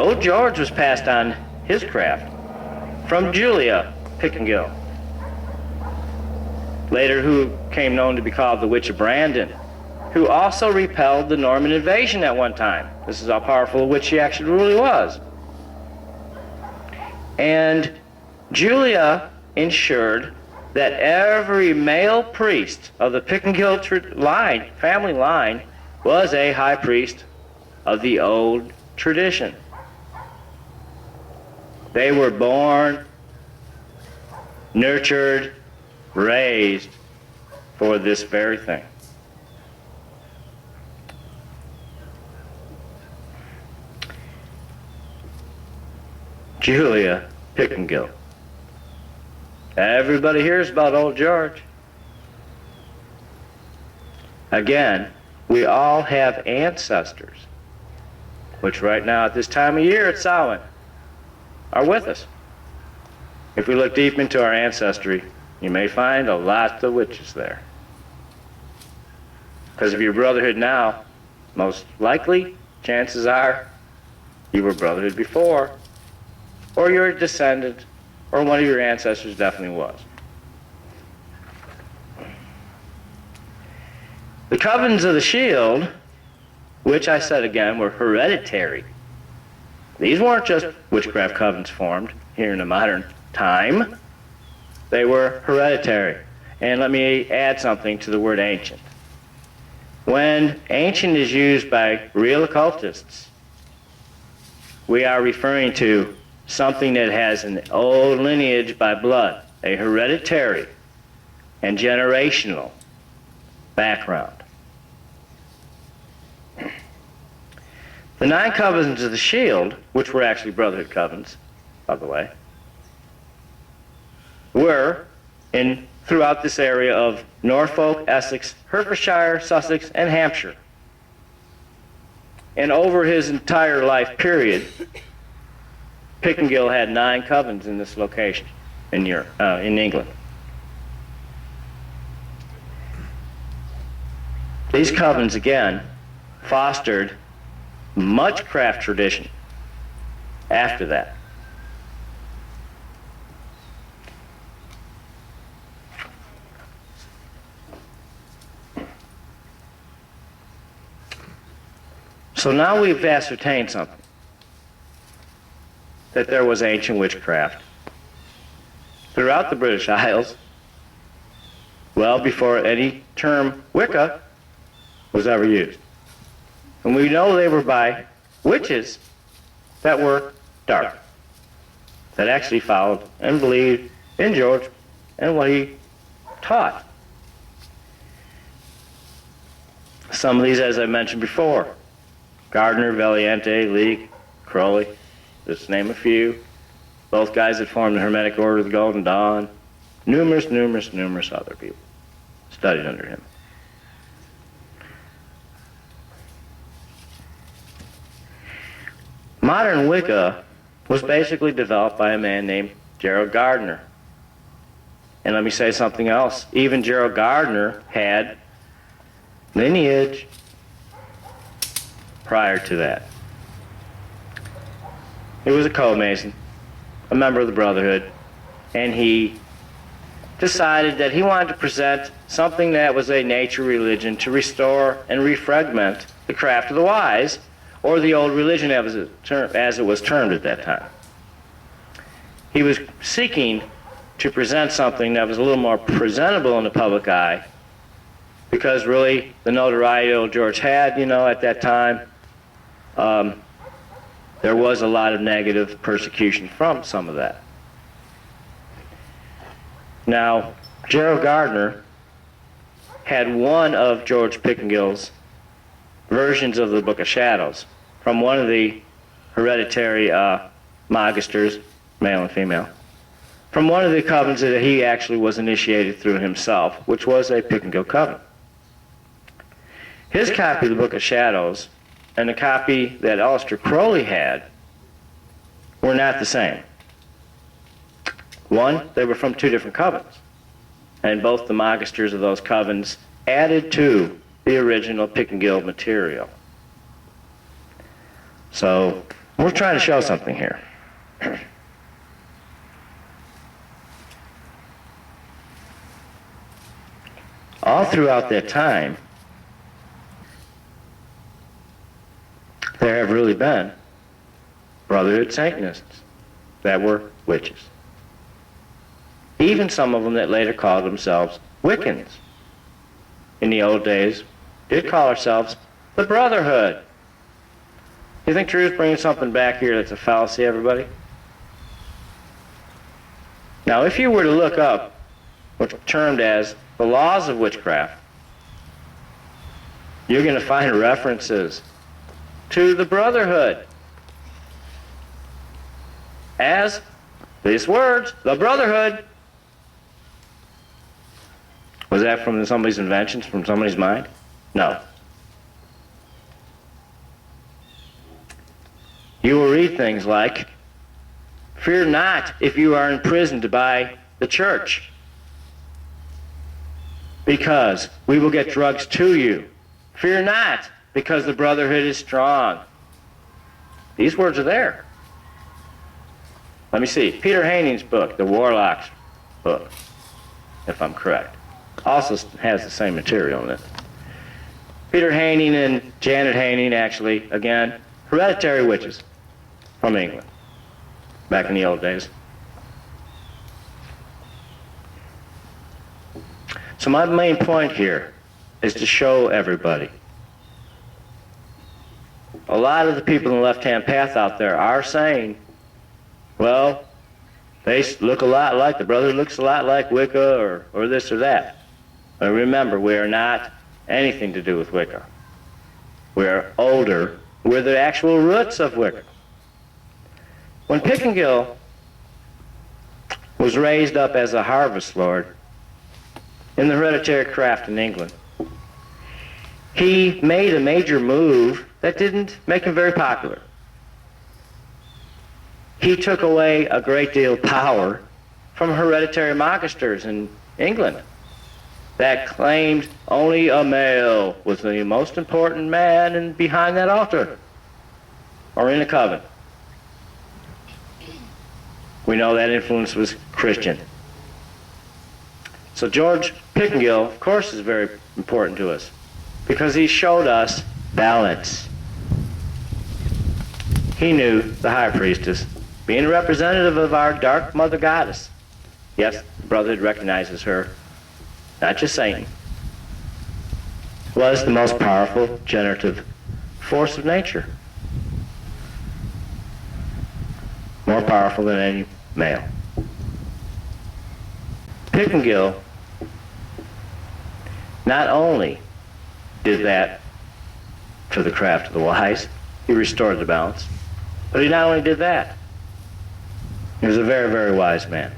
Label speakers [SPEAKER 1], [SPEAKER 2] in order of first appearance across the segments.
[SPEAKER 1] Old George was passed on his craft from Julia Pickengill, later who came known to be called the Witch of Brandon, who also repelled the Norman invasion at one time. This is how powerful a witch she actually really was. And Julia ensured that every male priest of the Pickengill family line was a high priest of the old tradition. They were born, nurtured, raised for this very thing. Julia Pickengill. Everybody hears about Old George. Again, we all have ancestors, which right now at this time of year at Samhain are with us. If we look deep into our ancestry, you may find a lot of witches there. Because if you're Brotherhood now, most likely, chances are, you were Brotherhood before, or you're a descendant, or one of your ancestors definitely was. The covens of the shield, which I said again were hereditary. These weren't just witchcraft covens formed here in the modern time. They were hereditary. And let me add something to the word ancient. When ancient is used by real occultists, we are referring to something that has an old lineage by blood, a hereditary and generational background. The 9 covens of the shield, which were actually Brotherhood covens, by the way, were throughout this area of Norfolk, Essex, Hertfordshire, Sussex, and Hampshire. And over his entire life period, Pickengill had 9 covens in this location in England. These covens, again, fostered much craft tradition after that. So now we've ascertained something, that there was ancient witchcraft throughout the British Isles well before any term Wicca was ever used. And we know they were by witches that were dark, that actually followed and believed in George and what he taught. Some of these, as I mentioned before, Gardner, Valiente, Leake, Crowley, just to name a few. Both guys that formed the Hermetic Order of the Golden Dawn. Numerous other people studied under him. Modern Wicca was basically developed by a man named Gerald Gardner. And let me say something else. Even Gerald Gardner had lineage prior to that. He was a co-mason, a member of the Brotherhood, and he decided that he wanted to present something that was a nature religion to restore and refragment the craft of the wise, or the old religion as it was termed at that time. He was seeking to present something that was a little more presentable in the public eye, because really the notoriety old George had, at that time, there was a lot of negative persecution from some of that. Now, Gerald Gardner had one of George Pickengill's versions of the Book of Shadows from one of the hereditary Magisters, male and female, from one of the covens that he actually was initiated through himself, which was a Pickengill coven. His copy of the Book of Shadows and the copy that Aleister Crowley had were not the same. One, they were from 2 different covens, and both the Magisters of those covens added to the original Pickengill material. So We're trying to show something here. All throughout that time, there have really been Brotherhood Satanists that were witches. Even some of them that later called themselves Wiccans. In the old days, did call ourselves the Brotherhood. You think Drew's bringing something back here that's a fallacy, everybody? Now, if you were to look up what's termed as the laws of witchcraft, you're going to find references to the Brotherhood as these words, the Brotherhood. Was that from somebody's inventions, from somebody's mind? No. You will read things like, fear not if you are imprisoned by the church, because we will get drugs to you. Fear not, because the Brotherhood is strong. These words are there. Let me see. Peter Haning's book, the Warlock's book, if I'm correct, also has the same material in it. Peter Haning and Janet Haning, actually, again, hereditary witches from England, back in the old days. So my main point here is to show everybody. A lot of the people in the left-hand path out there are saying, well, they look a lot like, the Brotherhood looks a lot like Wicca or this or that. But remember, we are not anything to do with Wicca. We are older. We're the actual roots of Wicca. When Pickengill was raised up as a harvest lord in the hereditary craft in England, he made a major move that didn't make him very popular. He took away a great deal of power from hereditary magisters in England that claimed only a male was the most important man behind that altar or in a coven. We know that influence was Christian. So George Pickengill, of course, is very important to us because he showed us balance. He knew the high priestess, being a representative of our dark mother goddess. Yes, the Brotherhood recognizes her, not just Satan, was the most powerful generative force of nature. More powerful than any male. Pickengill not only did that for the craft of the wise, he restored the balance, but he not only did that, he was a very, very wise man.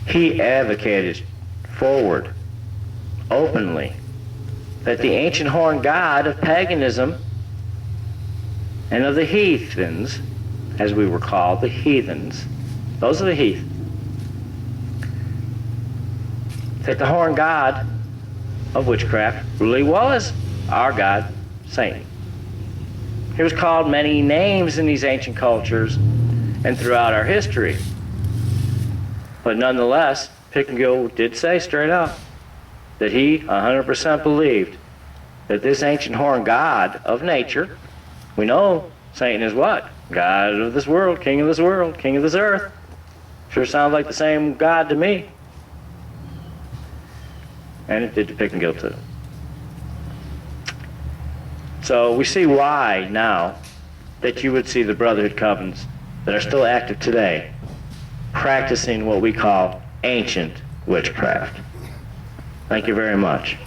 [SPEAKER 1] He advocated forward, openly, that the ancient horned god of paganism and of the heathens, as we were called, the heathens, those are the heath, that the horned god of witchcraft really was our god, Satan. He was called many names in these ancient cultures and throughout our history. But nonetheless, Pickengill did say straight up that he 100% believed that this ancient horned god of nature, we know Satan is what? God of this world, king of this world, king of this earth. Sure sounds like the same God to me. And it did to Pickengill too. So we see why now that you would see the Brotherhood covens that are still active today practicing what we call ancient witchcraft. Thank you very much.